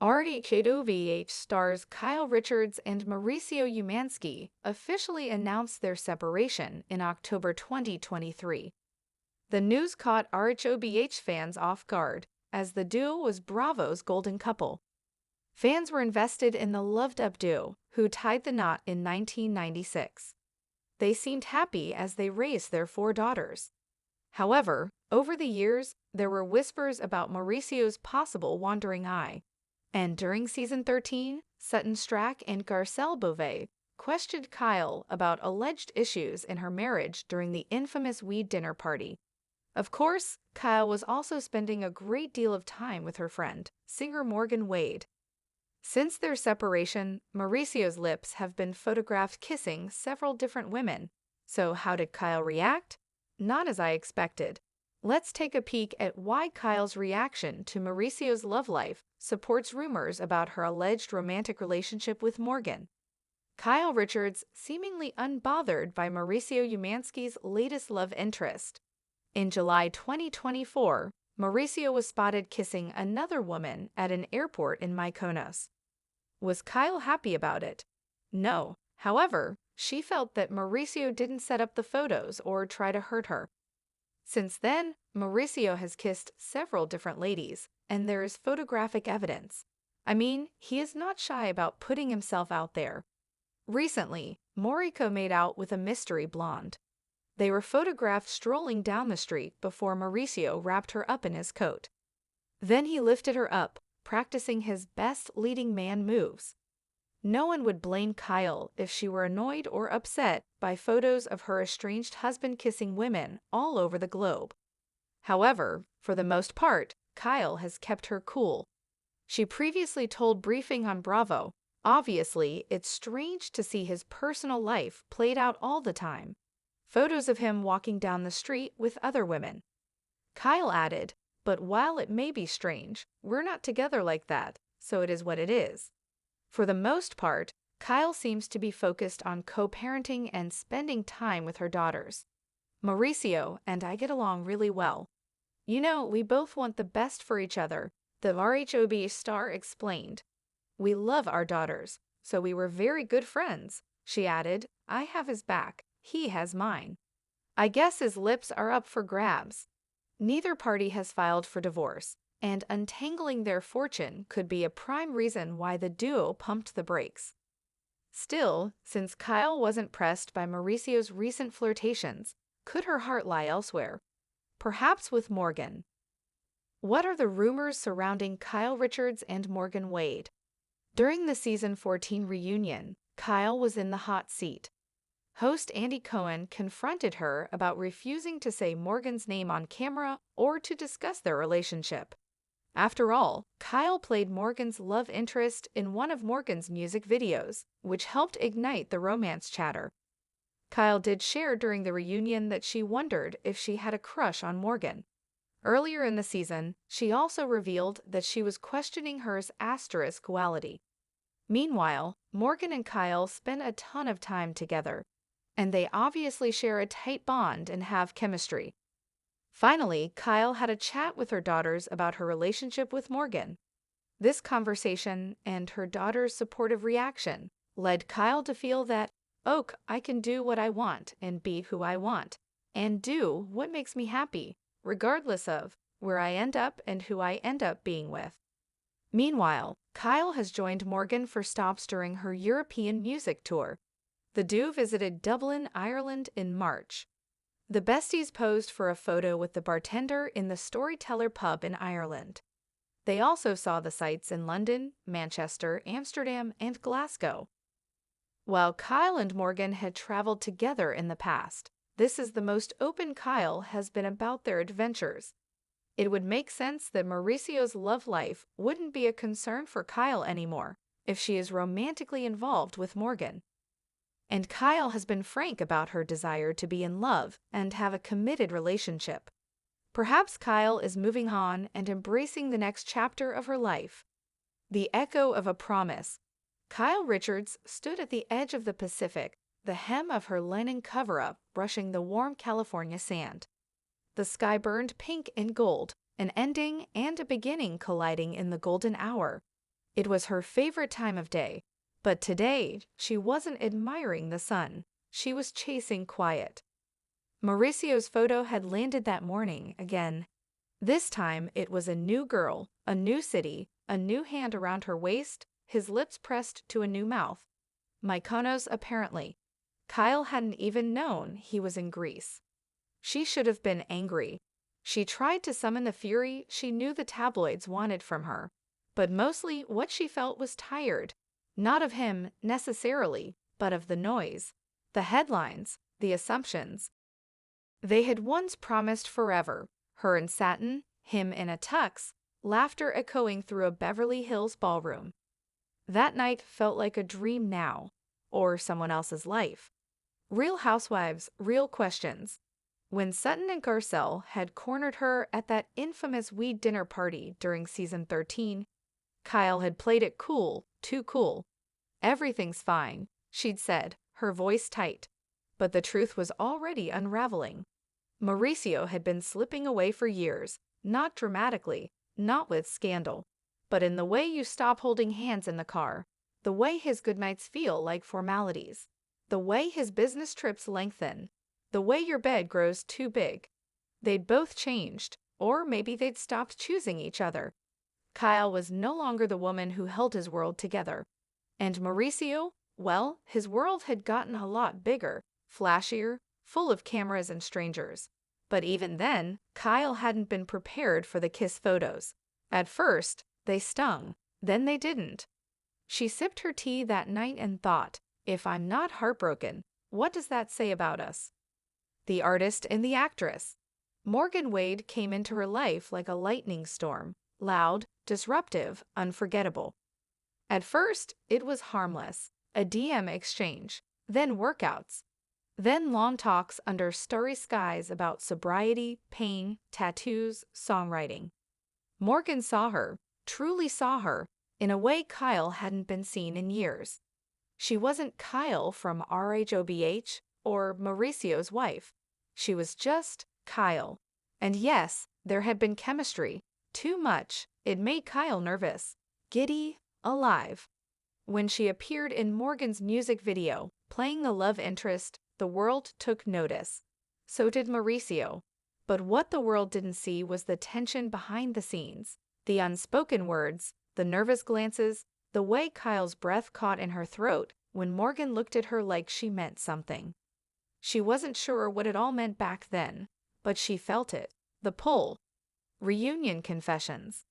Housewives stars Kyle Richards and Mauricio Umansky officially announced their separation in October 2023. The news caught Housewives fans off guard, as the duo was Bravo's golden couple. Fans were invested in the loved-up duo, who tied the knot in 1996. They seemed happy as they raised their 4 daughters. However, over the years, there were whispers about Mauricio's possible wandering eye. And during season 13, Sutton Strack and Garcelle Beauvais questioned Kyle about alleged issues in her marriage during the infamous weed dinner party. Of course, Kyle was also spending a great deal of time with her friend, singer Morgan Wade. Since their separation, Mauricio's lips have been photographed kissing several different women. So how did Kyle react? Not as I expected. Let's take a peek at why Kyle's reaction to Mauricio's love life supports rumors about her alleged romantic relationship with Morgan. Kyle Richards seemingly unbothered by Mauricio Umansky's latest love interest. In July 2024, Mauricio was spotted kissing another woman at an airport in Mykonos. Was Kyle happy about it? No. However, she felt that Mauricio didn't set up the photos or try to hurt her. Since then, Mauricio has kissed several different ladies, and there is photographic evidence. I mean, he is not shy about putting himself out there. Recently, Mauricio made out with a mystery blonde. They were photographed strolling down the street before Mauricio wrapped her up in his coat. Then he lifted her up, practicing his best leading man moves. No one would blame Kyle if she were annoyed or upset by photos of her estranged husband kissing women all over the globe. However, for the most part, Kyle has kept her cool. She previously told Briefing on Bravo, "Obviously, it's strange to see his personal life played out all the time. Photos of him walking down the street with other women." Kyle added, "But while it may be strange, we're not together like that, so it is what it is." For the most part, Kyle seems to be focused on co-parenting and spending time with her daughters. "Mauricio and I get along really well. You know, we both want the best for each other," the RHOB star explained. "We love our daughters, so we were very good friends," she added. "I have his back, he has mine." I guess his lips are up for grabs. Neither party has filed for divorce, and untangling their fortune could be a prime reason why the duo pumped the brakes. Still, since Kyle wasn't pressed by Mauricio's recent flirtations, could her heart lie elsewhere? Perhaps with Morgan. What are the rumors surrounding Kyle Richards and Morgan Wade? During the season 14 reunion, Kyle was in the hot seat. Host Andy Cohen confronted her about refusing to say Morgan's name on camera or to discuss their relationship. After all, Kyle played Morgan's love interest in one of Morgan's music videos, which helped ignite the romance chatter. Kyle did share during the reunion that she wondered if she had a crush on Morgan. Earlier in the season, she also revealed that she was questioning her asterisk-quality. Meanwhile, Morgan and Kyle spend a ton of time together, and they obviously share a tight bond and have chemistry. Finally, Kyle had a chat with her daughters about her relationship with Morgan. This conversation and her daughter's supportive reaction led Kyle to feel that, "Oh, I can do what I want and be who I want, and do what makes me happy, regardless of where I end up and who I end up being with." Meanwhile, Kyle has joined Morgan for stops during her European music tour. The duo visited Dublin, Ireland in March. The besties posed for a photo with the bartender in the Storyteller pub in Ireland. They also saw the sights in London, Manchester, Amsterdam, and Glasgow. While Kyle and Morgan had traveled together in the past, this is the most open Kyle has been about their adventures. It would make sense that Mauricio's love life wouldn't be a concern for Kyle anymore if she is romantically involved with Morgan. And Kyle has been frank about her desire to be in love and have a committed relationship. Perhaps Kyle is moving on and embracing the next chapter of her life. The echo of a promise. Kyle Richards stood at the edge of the Pacific, the hem of her linen cover-up brushing the warm California sand. The sky burned pink and gold, an ending and a beginning colliding in the golden hour. It was her favorite time of day. But today, she wasn't admiring the sun. She was chasing quiet. Mauricio's photo had landed that morning again. This time, it was a new girl, a new city, a new hand around her waist, his lips pressed to a new mouth. Mykonos, apparently. Kyle hadn't even known he was in Greece. She should have been angry. She tried to summon the fury she knew the tabloids wanted from her. But mostly what she felt was tired. Not of him, necessarily, but of the noise. The headlines, the assumptions. They had once promised forever, her in satin, him in a tux, laughter echoing through a Beverly Hills ballroom. That night felt like a dream now, or someone else's life. Real Housewives, real questions. When Sutton and Garcelle had cornered her at that infamous weed dinner party during season 13, Kyle had played it cool, too cool. Everything's fine, she'd said, her voice tight. But the truth was already unraveling. Mauricio had been slipping away for years, not dramatically, not with scandal, but in the way you stop holding hands in the car, the way his goodnights feel like formalities, the way his business trips lengthen, the way your bed grows too big. They'd both changed, or maybe they'd stopped choosing each other. Kyle was no longer the woman who held his world together. And Mauricio, well, his world had gotten a lot bigger, flashier, full of cameras and strangers. But even then, Kyle hadn't been prepared for the kiss photos. At first, they stung. Then they didn't. She sipped her tea that night and thought, if I'm not heartbroken, what does that say about us? The artist and the actress. Morgan Wade came into her life like a lightning storm, loud, disruptive, unforgettable. At first, it was harmless, a DM exchange, then workouts, then long talks under starry skies about sobriety, pain, tattoos, songwriting. Morgan saw her, truly saw her, in a way Kyle hadn't been seen in years. She wasn't Kyle from RHOBH or Mauricio's wife. She was just Kyle. And yes, there had been chemistry. Too much. It made Kyle nervous, giddy, alive. When she appeared in Morgan's music video, playing the love interest, the world took notice. So did Mauricio. But what the world didn't see was the tension behind the scenes, the unspoken words, the nervous glances, the way Kyle's breath caught in her throat when Morgan looked at her like she meant something. She wasn't sure what it all meant back then, but she felt it, the pull. Reunion confessions.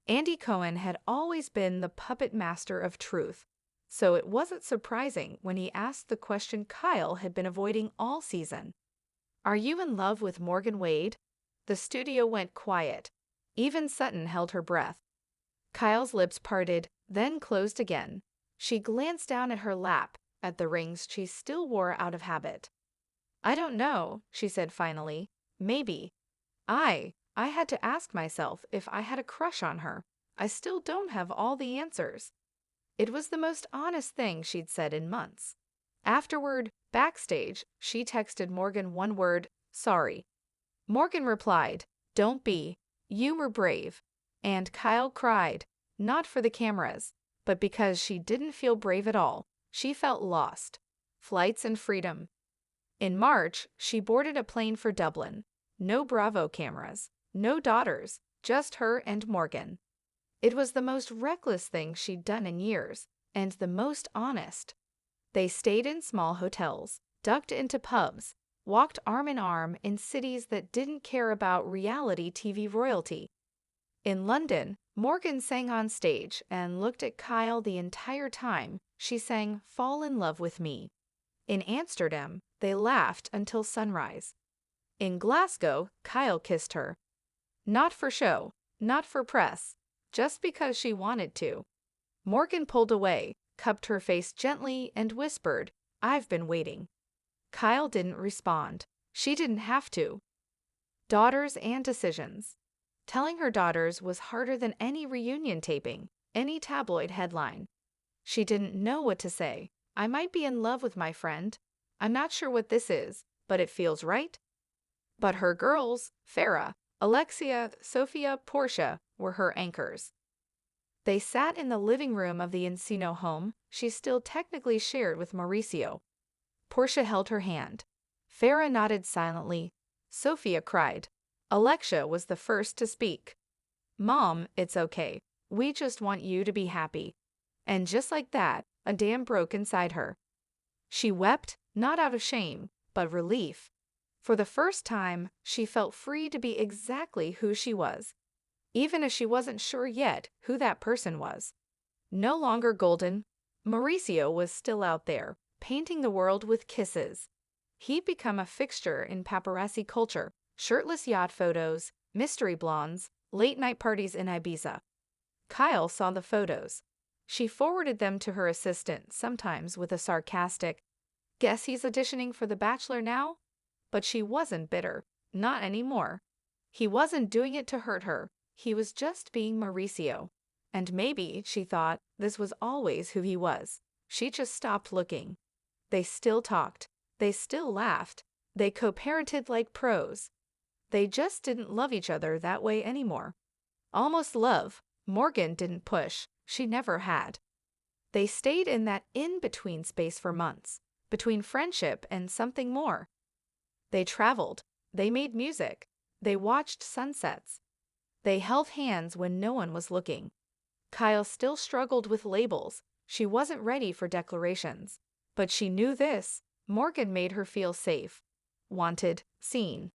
Andy Cohen had always been the puppet master of truth, so it wasn't surprising when he asked the question Kyle had been avoiding all season. Are you in love with Morgan Wade? The studio went quiet. Even Sutton held her breath. Kyle's lips parted, then closed again. She glanced down at her lap, at the rings she still wore out of habit. I don't know, she said finally. Maybe. I had to ask myself if I had a crush on her. I still don't have all the answers. It was the most honest thing she'd said in months. Afterward, backstage, she texted Morgan one word, sorry. Morgan replied, don't be. You were brave. And Kyle cried, not for the cameras, but because she didn't feel brave at all. She felt lost. Flights and freedom. In March, she boarded a plane for Dublin. No Bravo cameras. No daughters. Just her and Morgan. It was the most reckless thing she'd done in years, and the most honest. They stayed in small hotels, ducked into pubs, walked arm in arm in cities that didn't care about reality TV royalty. In London, Morgan sang on stage and looked at Kyle the entire time. She sang Fall in Love with Me. In Amsterdam, they laughed until sunrise. In Glasgow, Kyle kissed her. Not for show, not for press, just because she wanted to. Morgan pulled away, cupped her face gently, and whispered, I've been waiting. Kyle didn't respond. She didn't have to. Daughters and decisions. Telling her daughters was harder than any reunion taping, any tabloid headline. She didn't know what to say. I might be in love with my friend. I'm not sure what this is, but it feels right. But her girls, Farrah, Alexia, Sophia, Portia, were her anchors. They sat in the living room of the Encino home she still technically shared with Mauricio. Portia held her hand. Farah nodded silently. Sophia cried. Alexia was the first to speak. Mom, it's okay. We just want you to be happy. And just like that, a dam broke inside her. She wept, not out of shame, but relief. For the first time, she felt free to be exactly who she was, even if she wasn't sure yet who that person was. No longer golden, Mauricio was still out there, painting the world with kisses. He'd become a fixture in paparazzi culture, shirtless yacht photos, mystery blondes, late-night parties in Ibiza. Kyle saw the photos. She forwarded them to her assistant, sometimes with a sarcastic, "Guess he's auditioning for The Bachelor now?" But she wasn't bitter. Not anymore. He wasn't doing it to hurt her. He was just being Mauricio. And maybe, she thought, this was always who he was. She just stopped looking. They still talked. They still laughed. They co-parented like pros. They just didn't love each other that way anymore. Almost love. Morgan didn't push. She never had. They stayed in that in-between space for months, between friendship and something more. They traveled. They made music. They watched sunsets. They held hands when no one was looking. Kyle still struggled with labels. She wasn't ready for declarations. But she knew this. Morgan made her feel safe, wanted, seen.